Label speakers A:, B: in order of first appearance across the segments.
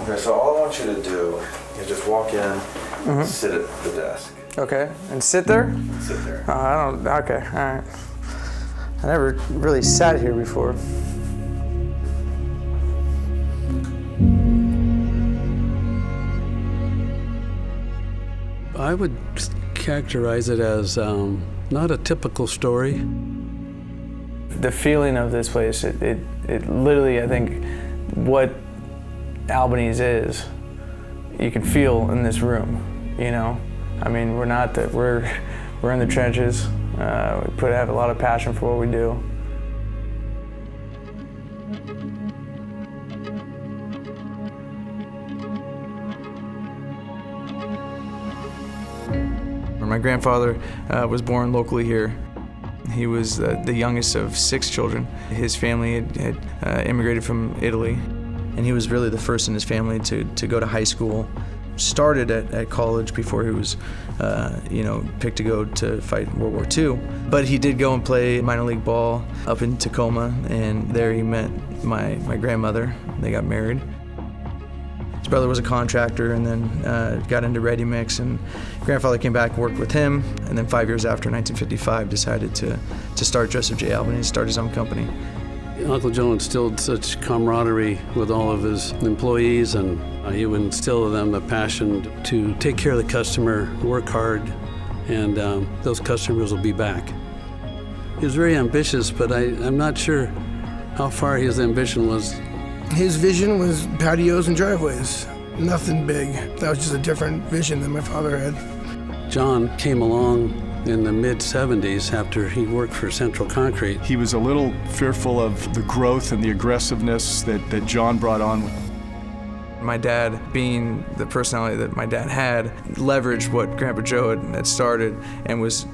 A: Okay, so all I want you to do is just walk in, sit at the desk.
B: Okay, and sit there?
A: Sit there.
B: Okay, all right. I never really sat here before.
C: I would characterize it as not a typical story.
B: The feeling of this place, it literally, I think, what Albanese is, you can feel in this room, you know? I mean, we're in the trenches. We have a lot of passion for what we do. My grandfather was born locally here. He was the youngest of 6 children. His family had immigrated from Italy, and he was really the first in his family to go to high school. Started at college before he was, picked to go to fight World War II. But he did go and play minor league ball up in Tacoma, and there he met my grandmother. They got married. His brother was a contractor and then got into ready mix, and grandfather came back and worked with him, and then 5 years after, 1955, decided to start Joseph J. Albanese, start his own company.
C: Uncle Joe instilled such camaraderie with all of his employees, and he would instill in them the passion to take care of the customer, work hard, and those customers will be back. He was very ambitious, but I'm not sure how far his ambition was.
D: His vision was patios and driveways, nothing big. That was just a different vision than my father had.
C: John came along in the mid-'70s after he worked for Central Concrete.
E: He was a little fearful of the growth and the aggressiveness that John brought on.
B: My dad, being the personality that my dad had, leveraged what Grandpa Joe had started and was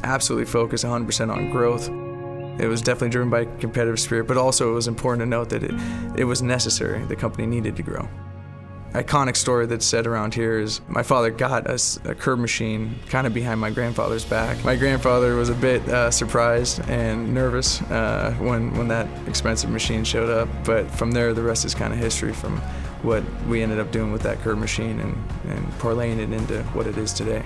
B: absolutely focused 100% on growth. It was definitely driven by competitive spirit, but also it was important to note that it was necessary. The company needed to grow. Iconic story that's said around here is my father got us a curb machine kind of behind my grandfather's back. My grandfather was a bit surprised and nervous when that expensive machine showed up, but from there the rest is kind of history from what we ended up doing with that curb machine and parlaying it into what it is today.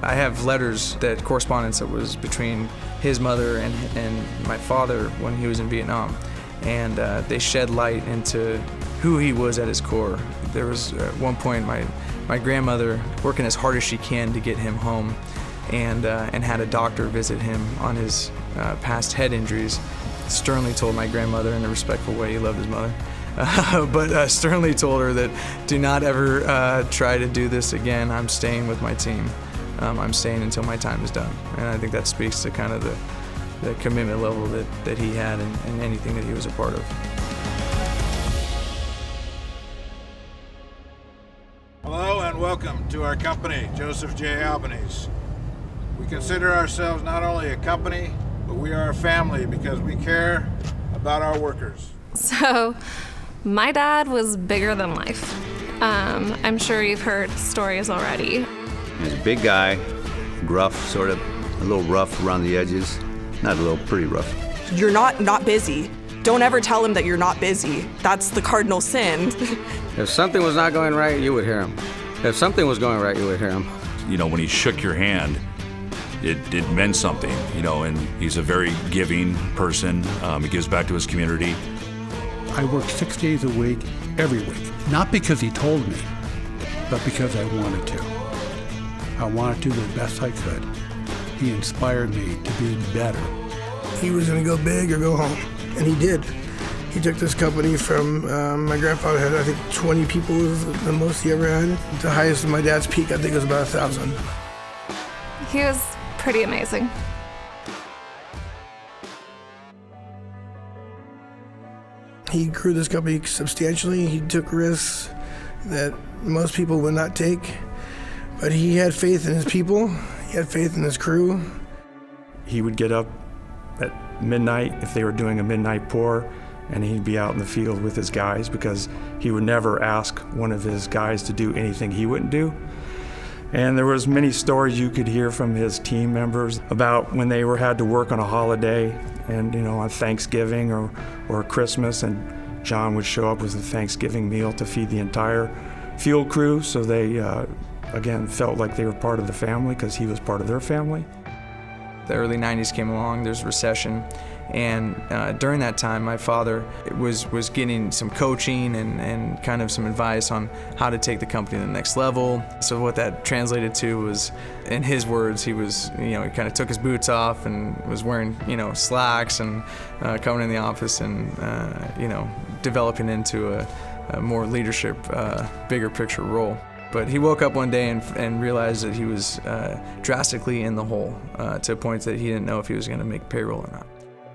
B: I have letters, that correspondence that was between his mother and my father when he was in Vietnam, and they shed light into who he was at his core. There was at one point my grandmother working as hard as she can to get him home, and had a doctor visit him on his past head injuries. Sternly told my grandmother in a respectful way he loved his mother, but sternly told her that do not ever try to do this again. I'm staying with my team. I'm staying until my time is done. And I think that speaks to kind of the commitment level that he had in anything that he was a part of.
F: Hello and welcome to our company, Joseph J. Albanese. We consider ourselves not only a company, but we are a family because we care about our workers.
G: So, my dad was bigger than life. I'm sure you've heard stories already.
H: He's a big guy, gruff, sort of, a little rough around the edges. Not a little, pretty rough.
I: You're not busy. Don't ever tell him that you're not busy. That's the cardinal sin.
J: If something was not going right, you would hear him. If something was going right, you would hear him.
K: You know, when he shook your hand, it meant something, you know, and he's a very giving person. He gives back to his community.
L: I worked 6 days a week, every week. Not because he told me, but because I wanted to. I wanted to do the best I could. He inspired me to be better.
D: He was going to go big or go home, and he did. He took this company from, my grandfather had, I think, 20 people was the most he ever had. The highest of my dad's peak, I think, was about 1,000.
G: He was pretty amazing.
D: He grew this company substantially. He took risks that most people would not take. But he had faith in his people. He had faith in his crew.
E: He would get up at midnight if they were doing a midnight pour, and he'd be out in the field with his guys because he would never ask one of his guys to do anything he wouldn't do. And there was many stories you could hear from his team members about when they had to work on a holiday and, you know, on Thanksgiving or Christmas, and John would show up with a Thanksgiving meal to feed the entire field crew, so they, again, felt like they were part of the family because he was part of their family.
B: The early 90s came along, there's a recession, and during that time my father was getting some coaching and kind of some advice on how to take the company to the next level. So what that translated to was, in his words, he was, he kind of took his boots off and was wearing, slacks and coming in the office and, developing into a more leadership, bigger picture role. But he woke up one day and realized that he was drastically in the hole to a point that he didn't know if he was going to make payroll or not.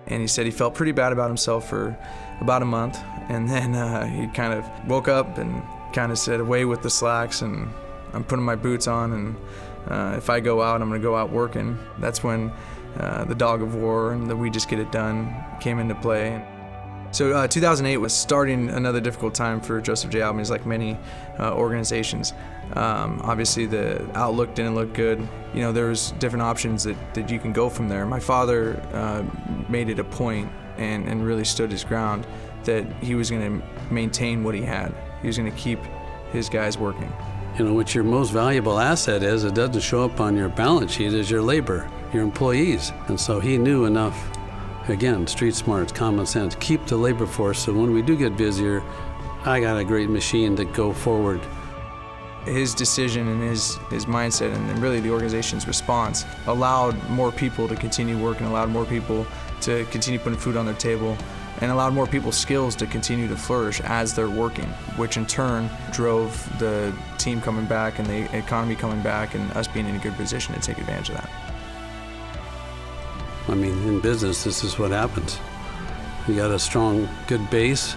B: And he said he felt pretty bad about himself for about a month. And then he kind of woke up and kind of said, away with the slacks, and I'm putting my boots on, and if I go out, I'm going to go out working. That's when the dog of war and the we just get it done came into play. So 2008 was starting another difficult time for Joseph J. Albanese, like many organizations. Obviously, the outlook didn't look good. There was different options that you can go from there. My father made it a point and really stood his ground that he was going to maintain what he had. He was going to keep his guys working.
C: What your most valuable asset is, it doesn't show up on your balance sheet, is your labor, your employees. And so he knew enough. Again, street smarts, common sense, keep the labor force so when we do get busier, I got a great machine to go forward.
B: His decision and his mindset and really the organization's response allowed more people to continue working, allowed more people to continue putting food on their table, and allowed more people's skills to continue to flourish as they're working, which in turn drove the team coming back and the economy coming back and us being in a good position to take advantage of that.
C: In business, this is what happens. You got a strong, good base.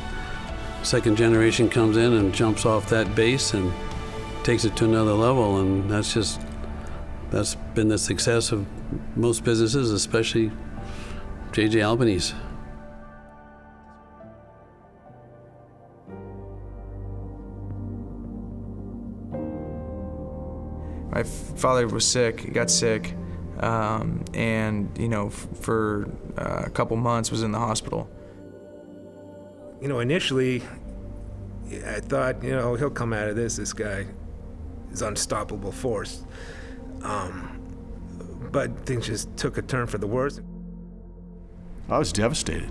C: Second generation comes in and jumps off that base and takes it to another level, and that's been the success of most businesses, especially J.J. Albanese.
B: My father was sick, he got sick. For a couple months was in the hospital.
M: Initially, I thought, he'll come out of this guy is unstoppable force. But things just took a turn for the worse.
N: I was devastated.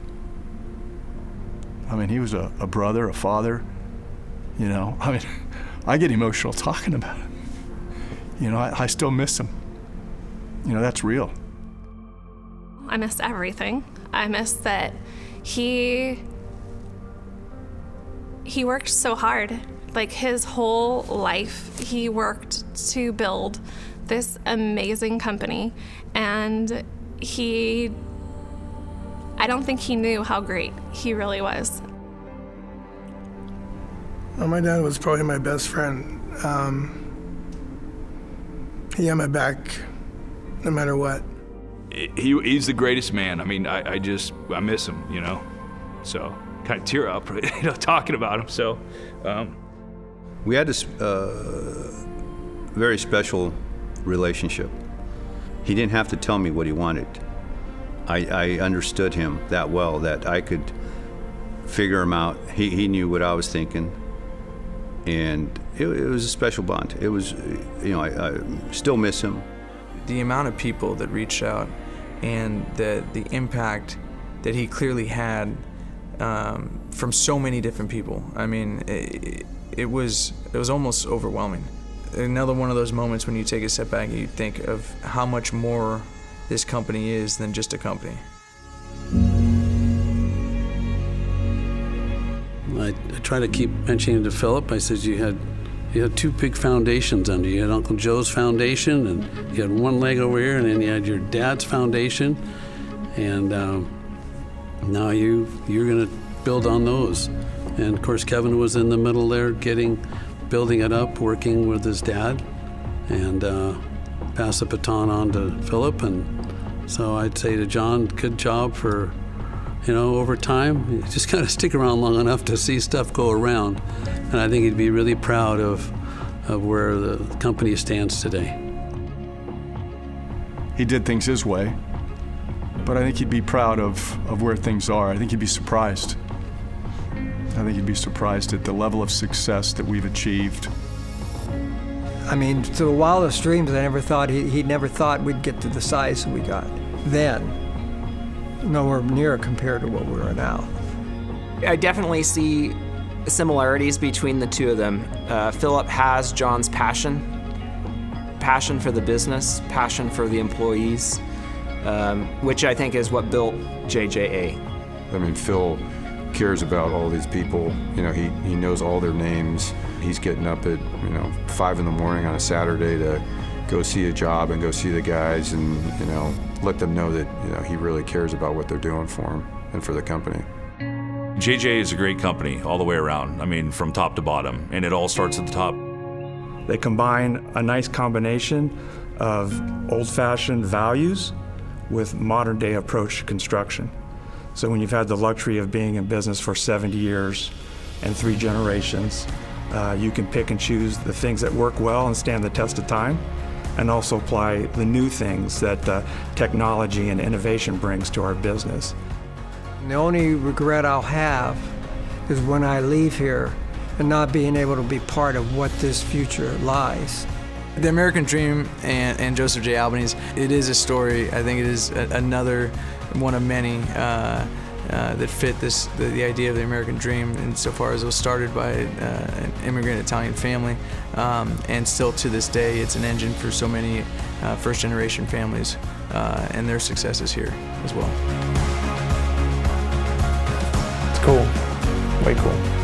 N: He was a brother, a father, I get emotional talking about it. I still miss him. That's real.
G: I missed everything. I missed that he worked so hard. Like his whole life, he worked to build this amazing company, and I don't think he knew how great he really was.
D: Well, my dad was probably my best friend. He had my back no matter what.
K: He's the greatest man. I miss him, so kind of tear up, talking about him. So
H: we had this very special relationship. He didn't have to tell me what he wanted. I understood him that well that I could figure him out. He knew what I was thinking, and it was a special bond. It was, I still miss him.
B: The amount of people that reached out and the impact that he clearly had from so many different people. It was almost overwhelming. Another one of those moments when you take a step back and you think of how much more this company is than just a company.
C: I try to keep mentioning to Philip, I said you had two big foundations under you. You had Uncle Joe's foundation, and you had one leg over here, and then you had your dad's foundation, and now you're going to build on those. And of course, Kevin was in the middle there, building it up, working with his dad, and pass the baton on to Philip. And so I'd say to John, good job for, over time. You just got to stick around long enough to see stuff go around. And I think he'd be really proud of where the company stands today.
N: He did things his way, but I think he'd be proud of where things are. I think he'd be surprised. I think you'd be surprised at the level of success that we've achieved.
O: I mean, to the wildest dreams, I never thought he never thought we'd get to the size that we got then. Nowhere near compared to what we are now.
P: I definitely see similarities between the two of them. Philip has John's passion for the business, passion for the employees, which I think is what built JJA.
Q: I mean, Phil cares about all these people. You know, he knows all their names. He's getting up at 5 in the morning on a Saturday to go see a job and go see the guys and let them know that he really cares about what they're doing for him and for the company.
K: JJ is a great company all the way around. I mean, from top to bottom, and it all starts at the top.
E: They combine a nice combination of old-fashioned values with modern-day approach to construction. So when you've had the luxury of being in business for 70 years and 3 generations, you can pick and choose the things that work well and stand the test of time, and also apply the new things that technology and innovation brings to our business.
O: And the only regret I'll have is when I leave here and not being able to be part of what this future lies.
B: The American Dream and Joseph J. Albanese, it is a story. I think it is another one of many that fit the idea of the American Dream, insofar as it was started by an immigrant Italian family, and still to this day it's an engine for so many first-generation families, and their successes here as well.
R: It's cool, way cool.